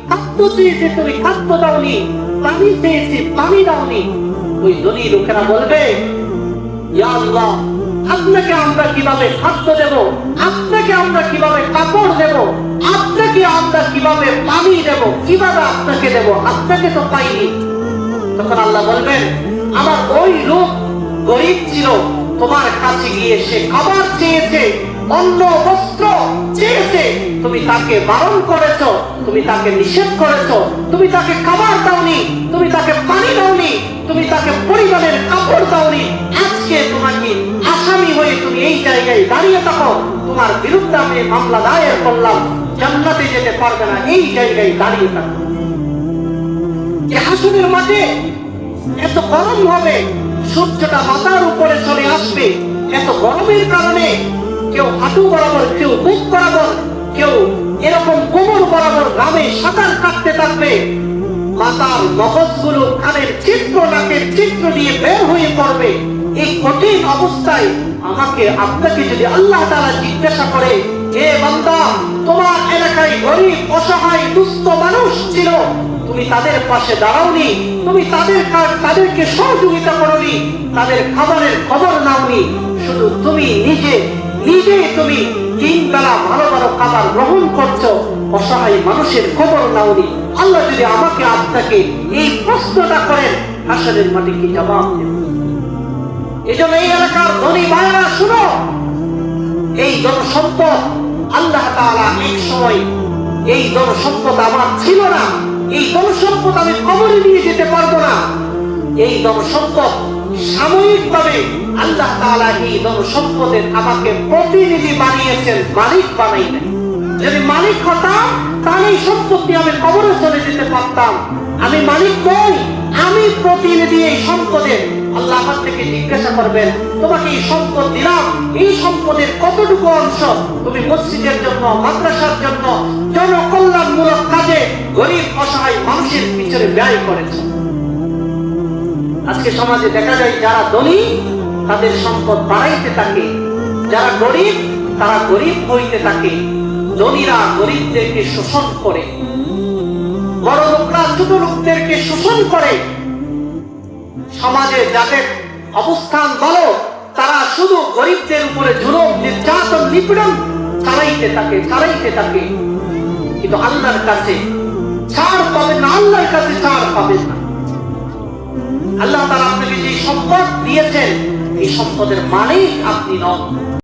খাদ্য চেয়েছে, তুমি খাদ্য দাওনি, পানি চেয়েছে, পানি দাওনি। ওই ধনী লোকেরা বলবে, ইয়া আল্লাহ, আপনাকে আমরা কিভাবে খাদ্য দেব, আপনাকে আমরা কিভাবে কাপড় দেব, আপনাকে আমরা কিভাবে পানি দেব, কিভাবে আপনাকে দেব, আপনাকে তো পাইনি। তখন আল্লাহ বলবেন, আমার ওই লোক গরিব ছিল, তোমার কাছে গিয়ে সে খাবার চেয়েছে, অন্ন বস্ত্র চেয়েছে, তুমি তাকে বারণ করেছো, তুমি তাকে নিষেধ করেছো, তুমি তাকে খাবার দাওনি, তুমি তাকে পানি দাওনি, তুমি তাকে পরিবারের কাপড় দাওনি। আজকে তোমাকে আসামি হয়ে তুমি এই জায়গায় দাঁড়িয়ে থাকো, তোমার বিরুদ্ধে আমি মামলা দায়ের করলাম, জান্নাতে যেতে পারবে না, এই জায়গায় দাঁড়িয়ে থাকো। হাসরের মাঠে এত গরম হবে, সূর্যটা মাথার উপরে চলে আসবে, এত গরমের কারণে কেউ হাঁটু বরাবর, কেউ বুক বরাবর, কেউ এরকম কোমর বরাবর গ্রামে সাঁতার কাটতে থাকবে। মাথার মগজগুলো কানের চিত্র, নাকের চিত্র দিয়ে বের হয়ে পড়বে। এই কঠিন অবস্থায় আমাকে আপনাকে যদি আল্লাহ তাআলা জিজ্ঞাসা করে, হে বান্দা, তোমার এলাকায় গরিব, অসহায়, দুস্থ মানুষ ছিল, তুমি তাদের পাশে দাঁড়াওনি, তুমি তাদেরকে সহযোগিতা করোনি, তাদের খাবারের খবর নাওনি, শুধু তুমি নিজে তুমি 3 বেলা ভালো ভালো খাবার গ্রহণ করছো, অসহায় মানুষের খবর নাওনি। আল্লাহ যদি আমাকে আপনাকে এই প্রশ্নটা করেন, হাসরের মাঠে কি জবাব দেব? এজন্য এই এলাকার ধনী ভাইয়েরা শুনো, এই জনসম্পদ আল্লাহ তাআলা এক সময়, এই জনসম্পদ আমার ছিল না, এই জনসম্পদ আমি কবরে নিয়ে যেতে পারবো না। এই জনসম্পদ সাময়িকভাবে আল্লাহ তাআলা এই জনসম্পদের আমাকে প্রতিনিধি বানিয়েছেন, মালিক বানাই নাই। যদি মালিক হতাম তাহলে এই সম্পত্তি আমি কবরে চলে যেতে পারতাম। আমি মালিক নই, আমি প্রতিনিধি এই সম্পদের। আল্লাহ আমার থেকে জিজ্ঞাসা করবেন, তোমাকে এই সম্পদ দিলাম, এই সম্পদের কতটুকু অংশ তুমি মসজিদের জন্য, মাদ্রাসার জন্য, জনকল্যাণমূলক কাজে, গরিব অসহায় মানুষের পিছনে ব্যয় করেছো? আজকে সমাজে দেখা যায়, যারা ধনী তাদের সম্পদ বাড়াইতে থাকে, যারা গরিব তারা গরিব হইতে থাকে। ধনীরা গরিবদেরকে শোষণ করে, বড় লোকরা ছোট লোকদেরকে শোষণ করে। সমাজে যাদের অবস্থান ভালো, তারা শুধু গরিবদের উপরে জুলুম, নির্যাতন, নিপীড়ন চালাইতে থাকে। কিন্তু আল্লাহর কাছে ছাড় পাবেন না, আল্লাহর কাছে ছাড় পাবেন না। আল্লাহ তাআলা আপনাকে যে সম্পদ দিয়েছেন, এই সম্পদের মালিক আপনি নন।